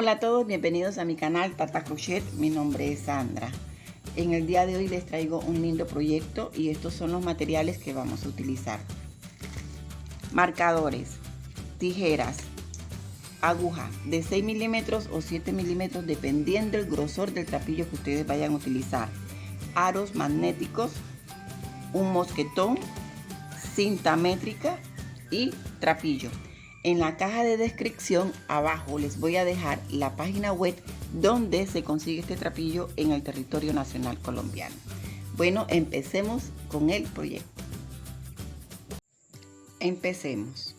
Hola a todos, bienvenidos a mi canal Tata Crochet. Mi nombre es Sandra. En el día de hoy les traigo un lindo proyecto y estos son los materiales que vamos a utilizar: marcadores, tijeras, aguja de 6 milímetros o 7 milímetros dependiendo del grosor del trapillo que ustedes vayan a utilizar, aros magnéticos, un mosquetón, cinta métrica y trapillo. En la caja de descripción abajo les voy a dejar la página web donde se consigue este trapillo en el territorio nacional colombiano. Bueno, empecemos con el proyecto. Empecemos.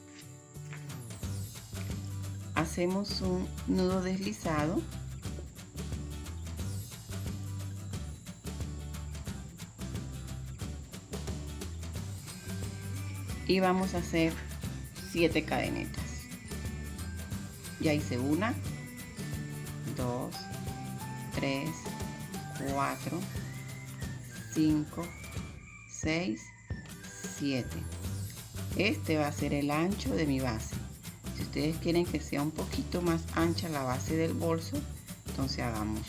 Hacemos un nudo deslizado. Y vamos a hacer 7 cadenetas. Ya hice 1, 2, 3, 4, 5, 6, 7. Este va a ser el ancho de mi base. Si ustedes quieren que sea un poquito más ancha la base del bolso, entonces hagamos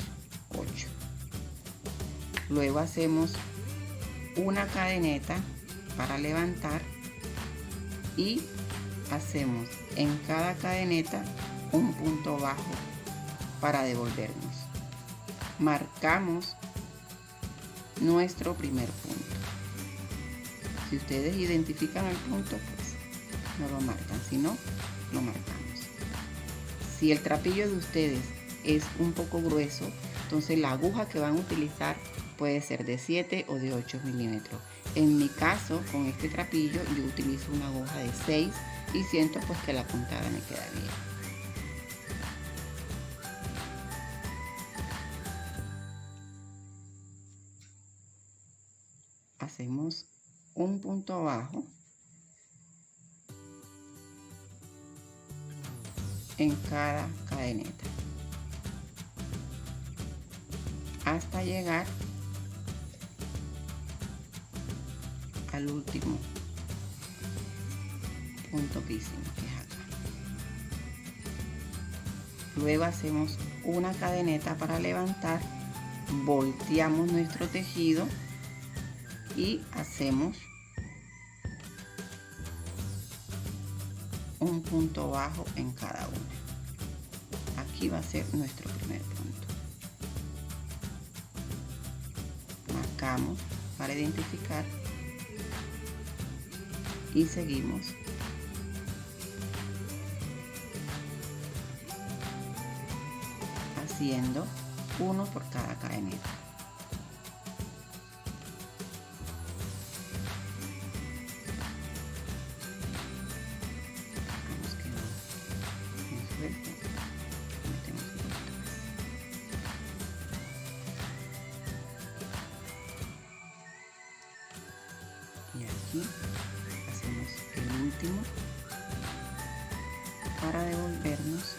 8. Luego hacemos una cadeneta para levantar y hacemos en cada cadeneta un punto bajo para devolvernos. Marcamos nuestro primer punto. Si ustedes identifican el punto, pues no lo marcan, si no, lo marcamos. Si el trapillo de ustedes es un poco grueso, entonces la aguja que van a utilizar puede ser de 7 o de 8 milímetros. En mi caso, con este trapillo, yo utilizo una aguja de 6 y siento pues que la puntada me queda bien. Hacemos un punto bajo en cada cadeneta hasta llegar al último punto que hicimos, que es acá. Luego hacemos una cadeneta para levantar, volteamos nuestro tejido y hacemos un punto bajo en cada una. Aquí va a ser nuestro primer punto. Marcamos para identificar y seguimos haciendo uno por cada cadeneta. Vamos que no me suelto, metemos un poquito más. Y aquí hacemos el último para devolvernos.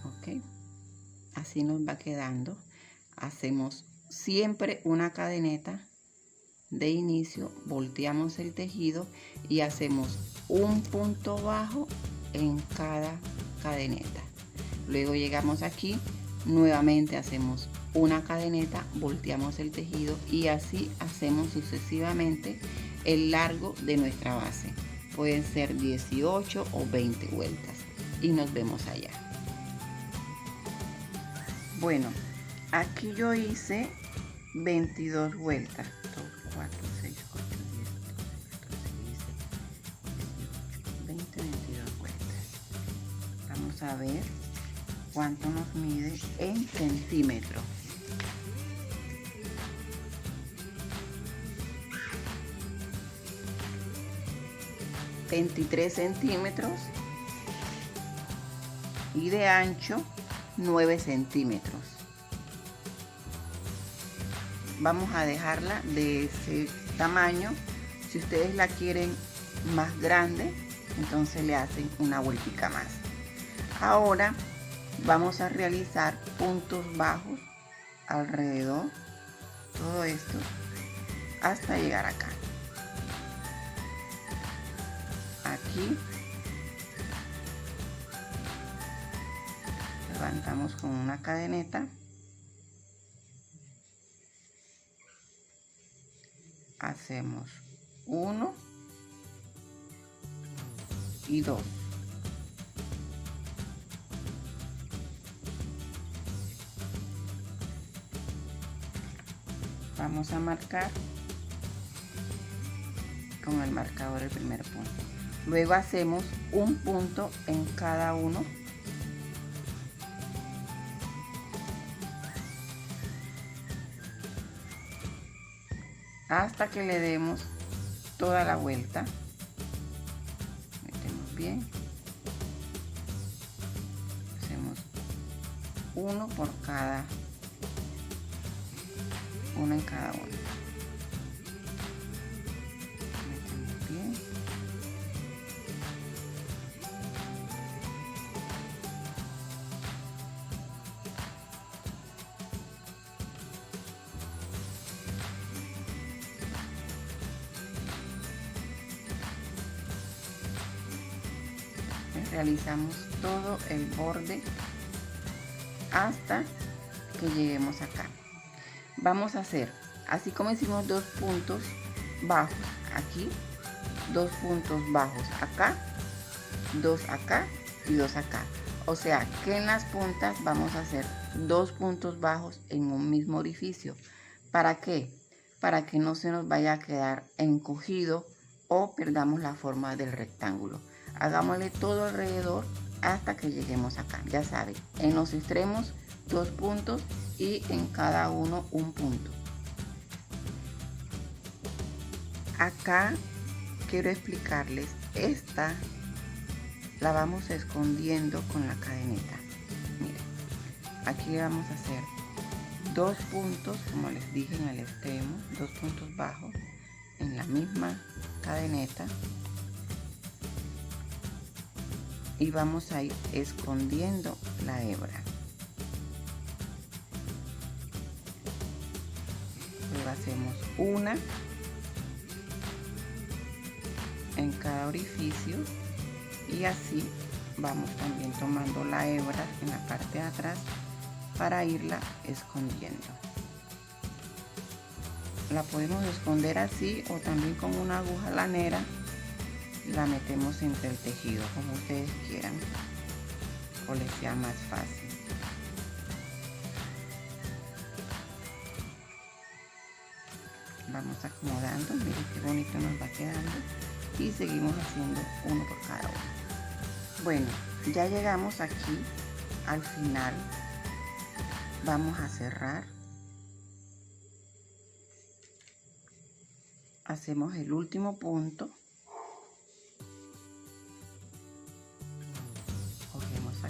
Ok, así nos va quedando. Hacemos siempre una cadeneta de inicio, volteamos el tejido y hacemos un punto bajo en cada cadeneta. Luego llegamos aquí, nuevamente hacemos una cadeneta, volteamos el tejido y así hacemos sucesivamente el largo de nuestra base. Pueden ser 18 o 20 vueltas y nos vemos allá. Bueno, aquí yo hice 22 vueltas. 2, 4, 6, 8, 10, 12, 14, 15, 16, 17, 18, 20, 22 vueltas. Vamos a ver cuánto nos mide en centímetros. ...23 centímetros... y de ancho 9 centímetros. Vamos a dejarla de ese tamaño. Si ustedes la quieren más grande, entonces le hacen una vueltica más. Ahora vamos a realizar puntos bajos alrededor, todo esto, hasta llegar acá. Aquí levantamos con una cadeneta, hacemos 1 y 2. Vamos a marcar con el marcador el primer punto. Luego hacemos un punto en cada uno. Hasta que le demos toda la vuelta. Metemos bien. Hacemos uno por cada, uno en cada uno. Metemos bien. Realizamos todo el borde hasta que lleguemos acá. Vamos a hacer, así como hicimos 2 puntos bajos aquí, 2 puntos bajos acá, 2 acá y 2 acá. O sea que en las puntas vamos a hacer 2 puntos bajos en un mismo orificio. ¿Para qué? Para que no se nos vaya a quedar encogido o perdamos la forma del rectángulo. Hagámosle todo alrededor hasta que lleguemos acá. Ya saben, en los extremos 2 puntos y en cada uno un punto. Acá quiero explicarles, esta la vamos escondiendo con la cadeneta. Miren, aquí le vamos a hacer 2 puntos, como les dije, en el extremo, 2 puntos bajos en la misma cadeneta. Y vamos a ir escondiendo la hebra. Luego hacemos una en cada orificio y así vamos también tomando la hebra en la parte de atrás para irla escondiendo. La podemos esconder así o también con una aguja lanera. La metemos entre el tejido como ustedes quieran o les sea más fácil. Vamos acomodando, miren qué bonito nos va quedando y seguimos haciendo uno por cada uno. Bueno, ya llegamos aquí al final. Vamos a cerrar. Hacemos el último punto.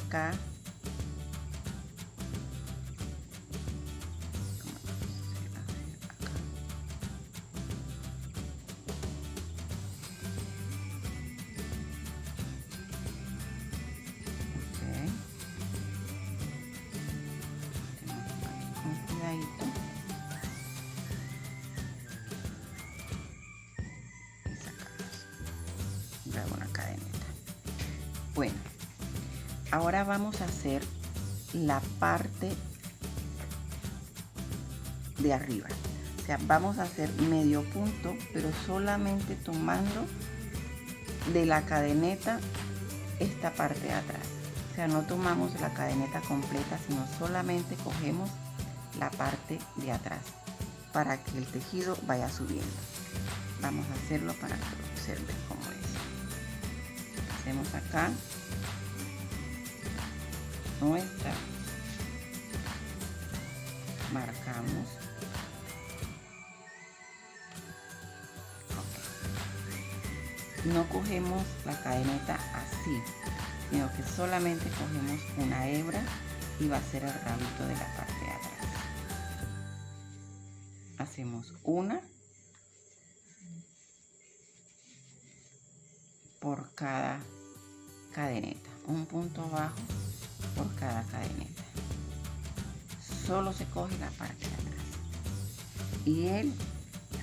Acá, con cuidadito y sacamos luego una cadeneta. Bueno, ahora vamos a hacer la parte de arriba. O sea, vamos a hacer medio punto, pero solamente tomando de la cadeneta esta parte de atrás. O sea, no tomamos la cadeneta completa, sino solamente cogemos la parte de atrás para que el tejido vaya subiendo. Vamos a hacerlo para que lo observen cómo es. Hacemos acá nuestra, marcamos, no cogemos la cadeneta así, sino que solamente cogemos una hebra y va a ser el rabito de la parte de atrás. Hacemos una por cada cadeneta, un punto bajo por cada cadeneta. Solo se coge la parte de atrás y él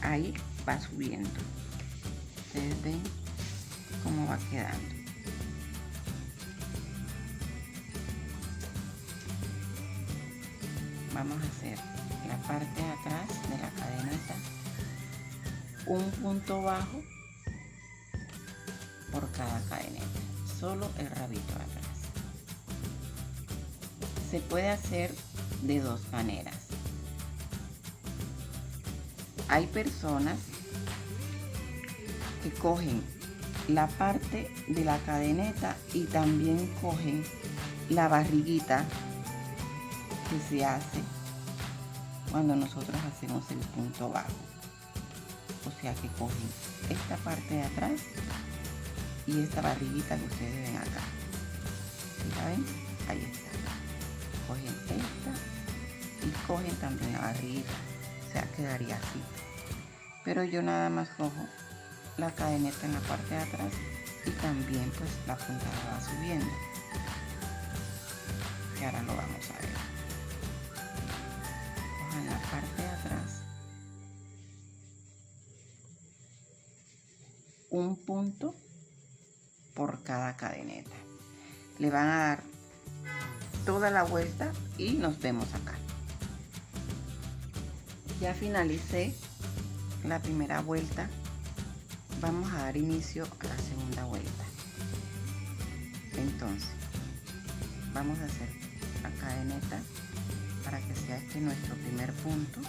ahí va subiendo. Ustedes ven cómo va quedando. vamos a hacer la parte de atrás de la cadeneta, un punto bajo por cada cadeneta, solo el rabito de atrás. Se puede hacer de dos maneras. Hay personas que cogen la parte de la cadeneta y también cogen la barriguita que se hace cuando nosotros hacemos el punto bajo. O sea que cogen esta parte de atrás y esta barriguita que ustedes ven acá. ¿Sí la ven? Ahí está. Cogen esta y cogen también la barriguita. O sea, quedaría así. Pero yo nada más cojo la cadeneta en la parte de atrás y también pues la puntada va subiendo. Que ahora lo vamos a ver. Cojan la parte de atrás, un punto por cada cadeneta. Le van a dar toda la vuelta y nos vemos acá. Ya finalicé la primera vuelta, vamos a dar inicio a la segunda vuelta. Entonces vamos a hacer la cadeneta para que sea este nuestro primer punto.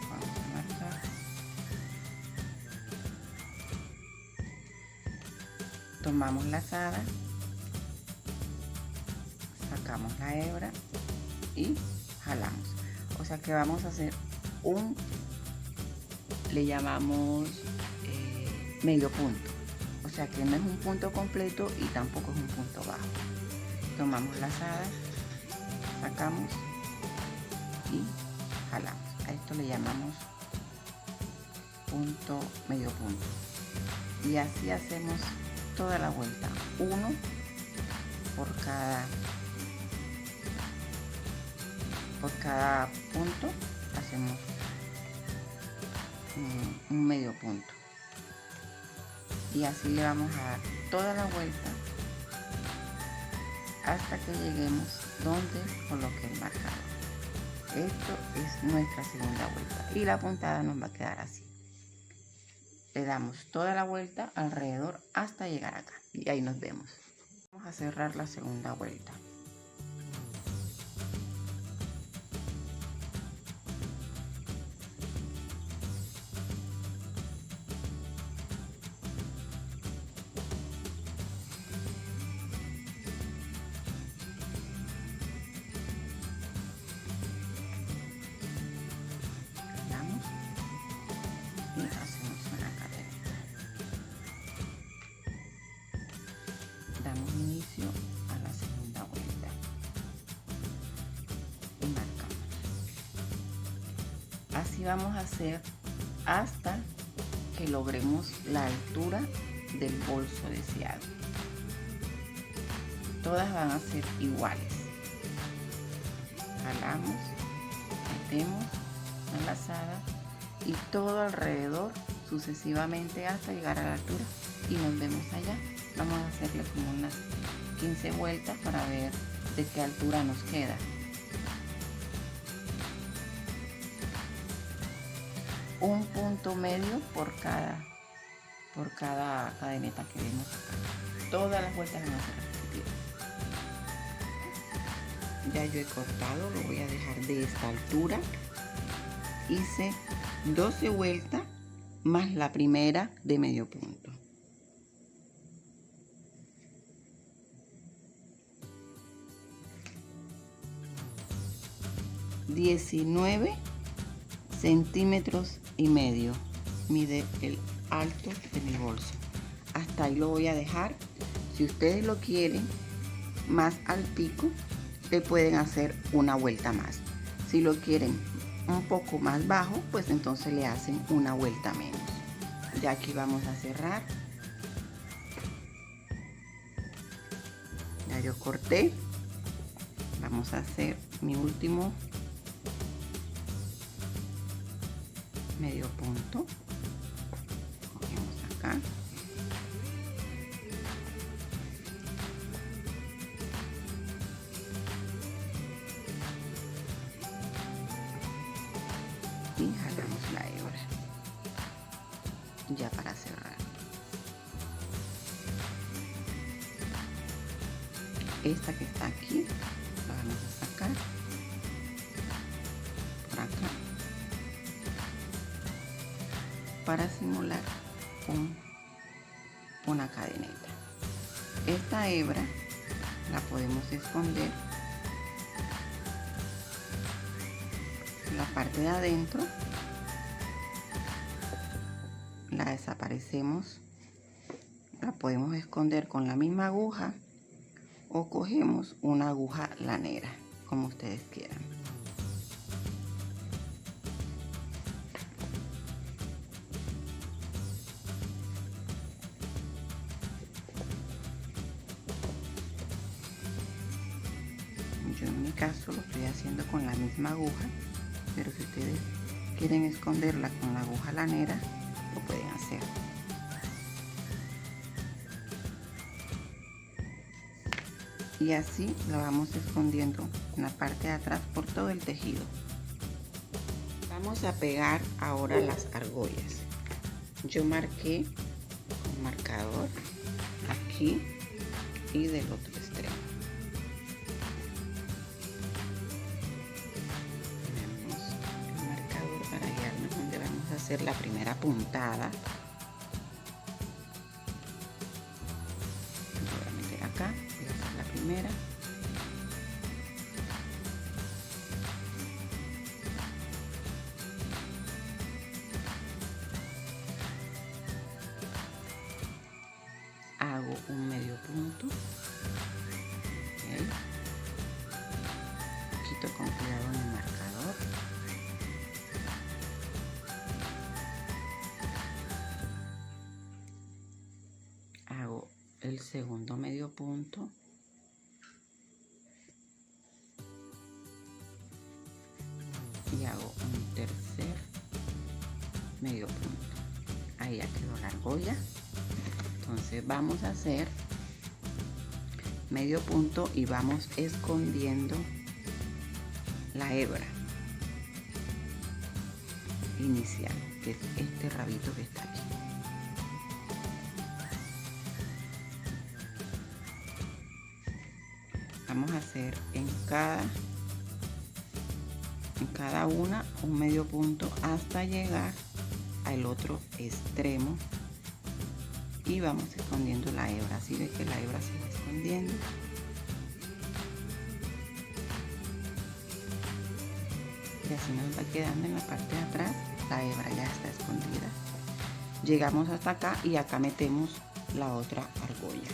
Vamos a marcar, tomamos la lazada, sacamos la hebra y jalamos. O sea que vamos a hacer le llamamos medio punto. O sea que no es un punto completo y tampoco es un punto bajo. Tomamos la lazada, sacamos y jalamos. A esto le llamamos medio punto. Y así hacemos toda la vuelta, uno por cada punto hacemos un medio punto, y así le vamos a dar toda la vuelta hasta que lleguemos donde coloque el marcador. Esto es nuestra segunda vuelta y la puntada nos va a quedar así. Le damos toda la vuelta alrededor hasta llegar acá y ahí nos vemos. Vamos a cerrar la segunda vuelta. Y hacemos una cadeneta. Damos inicio a la segunda vuelta y marcamos. Así vamos a hacer hasta que logremos la altura del bolso deseado. Todas van a ser iguales. Jalamos, metemos la lazada y todo alrededor sucesivamente hasta llegar a la altura y nos vemos allá. Vamos a hacerle como unas 15 vueltas para ver de qué altura nos queda. Un punto medio por cada cadeneta que vemos acá. Todas las vueltas van a ser repetidas. Ya yo he cortado, lo voy a dejar de esta altura. Hice 12 vueltas más la primera de medio punto. $19,5 centímetros mide el alto de mi bolso. Hasta ahí lo voy a dejar. Si ustedes lo quieren más al pico, le pueden hacer una vuelta más. Si lo quieren un poco más bajo, pues entonces le hacen una vuelta menos. Ya aquí vamos a cerrar. Ya yo corté. Vamos a hacer mi último medio punto. Cogemos acá. y jalamos la hebra ya para cerrar. Esta que está aquí la vamos a sacar por acá para simular una cadeneta. Esta hebra la podemos esconder la parte de adentro, la desaparecemos, la podemos esconder con la misma aguja o cogemos una aguja lanera, como ustedes quieran. Yo en mi caso lo estoy haciendo con la misma aguja, pero si ustedes quieren esconderla con la aguja lanera, lo pueden hacer. Y así la vamos escondiendo en la parte de atrás por todo el tejido. Vamos a pegar ahora las argollas. Yo marqué con marcador aquí y del otro extremo. Tenemos el marcador para guiarnos donde vamos a hacer la primera puntada. Voy a meter acá, voy a hacer la primera. Hago un medio punto, ¿okay? Quito con cuidado en el marcador, hago el segundo medio punto y hago un tercer medio punto. Ahí ya quedó la argolla. Entonces vamos a hacer medio punto y vamos escondiendo la hebra inicial, que es este rabito que está aquí. Vamos a hacer en cada una un medio punto hasta llegar al otro extremo. Y vamos escondiendo la hebra, así ves que la hebra se va escondiendo. Y así nos va quedando en la parte de atrás, la hebra ya está escondida. Llegamos hasta acá y acá metemos la otra argolla.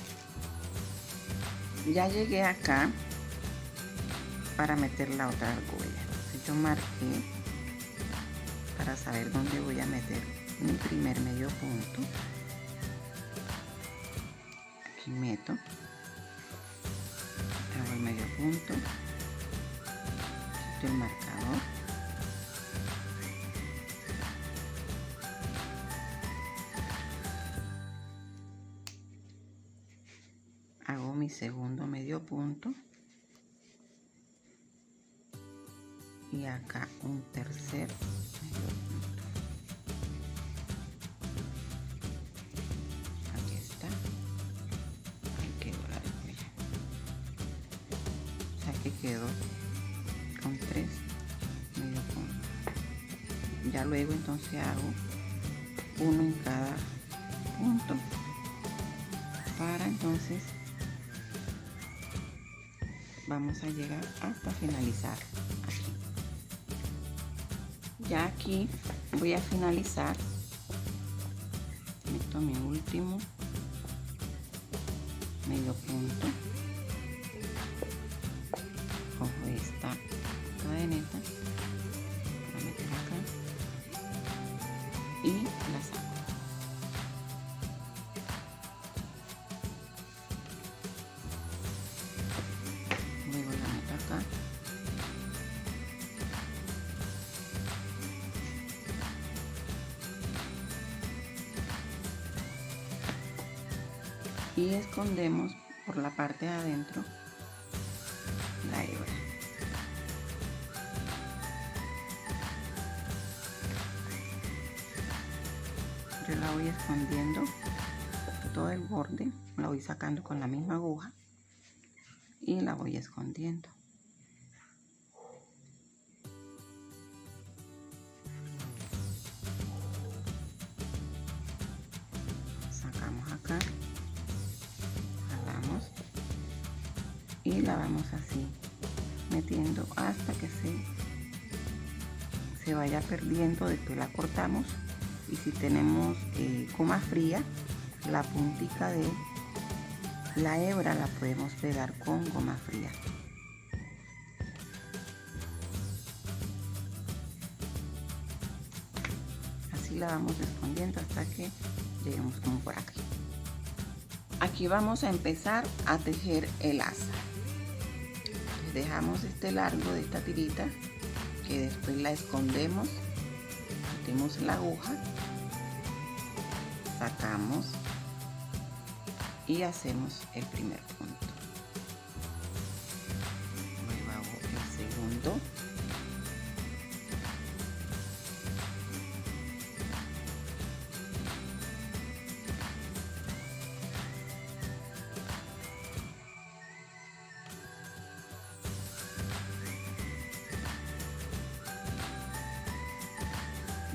Ya llegué acá para meter la otra argolla. Entonces yo marqué para saber dónde voy a meter mi primer medio punto. Aquí meto, hago el medio punto, quito el marcador, hago mi segundo medio punto y acá un tercer medio punto. Aquí está. Que quedó con 3 medio punto. Ya luego entonces hago uno en cada punto para entonces vamos a llegar hasta finalizar aquí. Ya aquí voy a finalizar, meto mi último medio punto, cojo esta cadeneta para meter acá y la saco. Luego la meto acá. Y escondemos por la parte de adentro la hebra. Yo la voy escondiendo todo el borde, la voy sacando con la misma aguja y la voy escondiendo. Sacamos acá, jalamos y la vamos así metiendo hasta que se vaya perdiendo. Después la cortamos y si tenemos goma fría, la puntica de la hebra la podemos pegar con goma fría. Así la vamos escondiendo hasta que lleguemos como por aquí. Aquí vamos a empezar a tejer el asa. Dejamos este largo de esta tirita que después la escondemos, metemos la aguja, sacamos y hacemos el primer punto. Luego hago el segundo.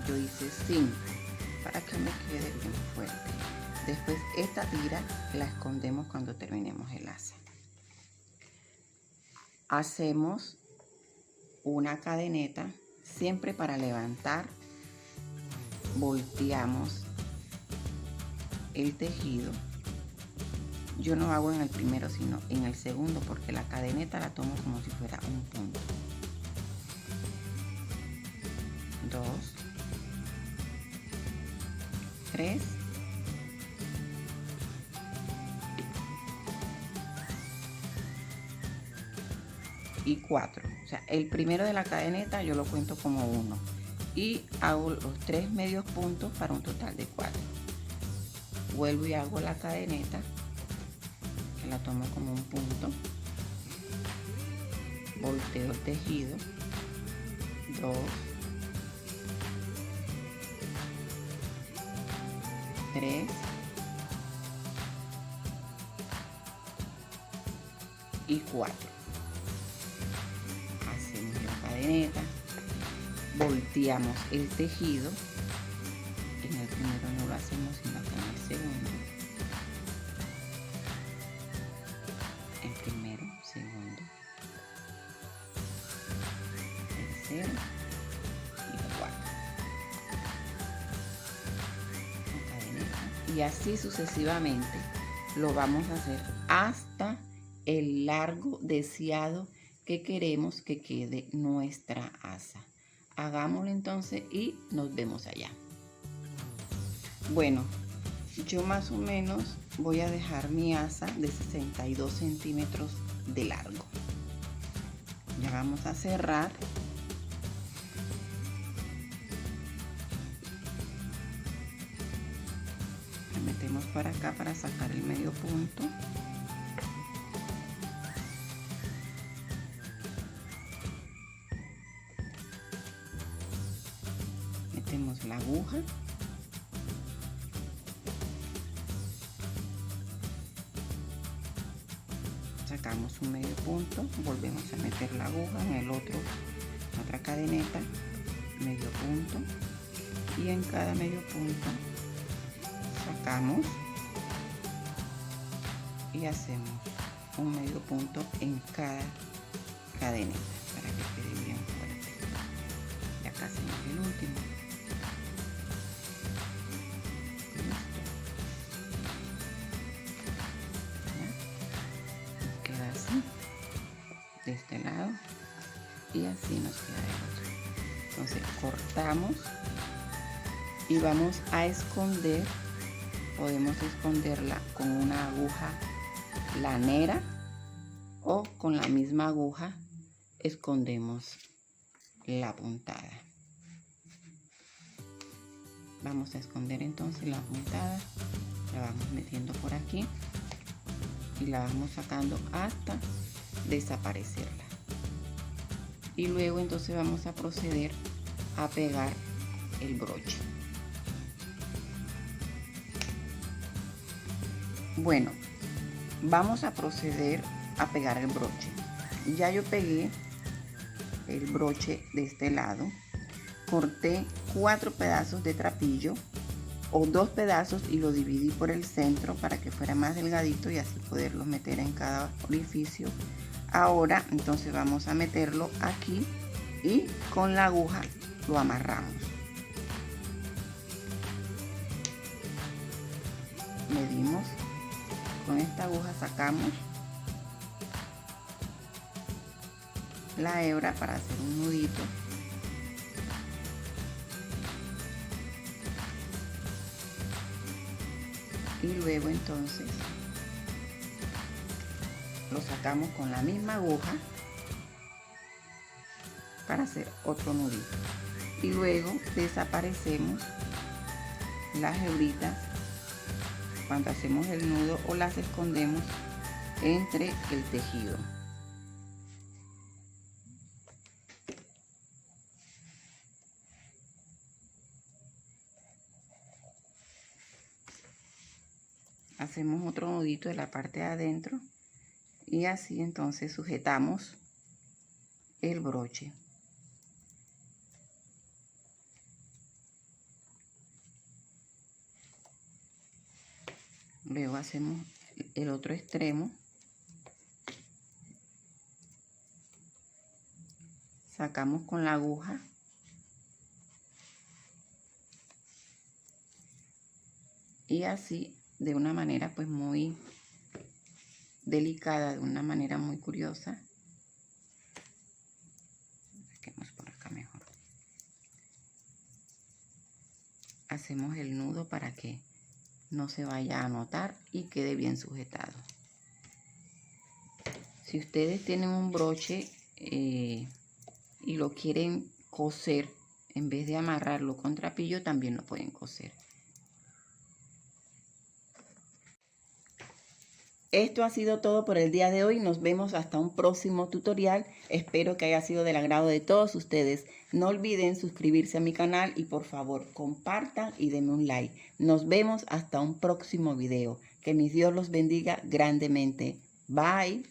Yo hice 5 para que me quede bien fuerte. Después esta tira la escondemos cuando terminemos el asa. Hacemos una cadeneta siempre para levantar. Volteamos el tejido. Yo no hago en el primero sino en el segundo porque la cadeneta la tomo como si fuera un punto. 2, 3 y 4. O sea, el primero de la cadeneta yo lo cuento como 1 y hago los 3 medios puntos para un total de 4. Vuelvo y hago la cadeneta, que la tomo como un punto, volteo el tejido, 2, 3 y 4. Hacemos la cadeneta, volteamos el tejido. En el primero no lo hacemos sino que en el segundo. El primero, segundo, tercero y cuarto. Y así sucesivamente lo vamos a hacer hasta el largo deseado que queremos que quede nuestra asa. Hagámoslo entonces y nos vemos allá. Bueno, yo más o menos voy a dejar mi asa de 62 centímetros de largo. Ya vamos a cerrar. La metemos para acá para sacar el medio punto. Metemos la aguja. Sacamos un medio punto, volvemos a meter la aguja en el otra cadeneta, medio punto, y en cada medio punto sacamos y hacemos un medio punto en cada cadeneta para que quede bien fuerte. Y acá hacemos el último. De este lado y así nos queda el otro. Entonces cortamos y vamos a esconder. Podemos esconderla con una aguja lanera o con la misma aguja escondemos la puntada. Vamos a esconder entonces la puntada, la vamos metiendo por aquí y la vamos sacando hasta desaparecerla. Y luego entonces vamos a proceder a pegar el broche. Bueno, vamos a proceder a pegar el broche. Ya yo pegué el broche de este lado. Corté 4 pedazos de trapillo o 2 pedazos y lo dividí por el centro para que fuera más delgadito y así poderlos meter en cada orificio. Ahora entonces vamos a meterlo aquí y con la aguja lo amarramos. Medimos, con esta aguja sacamos la hebra para hacer un nudito. Y luego entonces lo sacamos con la misma aguja para hacer otro nudito. Y luego desaparecemos las hebritas cuando hacemos el nudo o las escondemos entre el tejido. Hacemos otro nudito de la parte de adentro y así entonces sujetamos el broche. Luego hacemos el otro extremo, sacamos con la aguja y así de una manera pues muy delicada, de una manera muy curiosa. Saquemos por acá mejor. Hacemos el nudo para que no se vaya a notar y quede bien sujetado. Si ustedes tienen un broche y lo quieren coser, en vez de amarrarlo con trapillo, también lo pueden coser. Esto ha sido todo por el día de hoy. Nos vemos hasta un próximo tutorial. Espero que haya sido del agrado de todos ustedes. No olviden suscribirse a mi canal y por favor compartan y denme un like. Nos vemos hasta un próximo video. Que mi Dios los bendiga grandemente. Bye.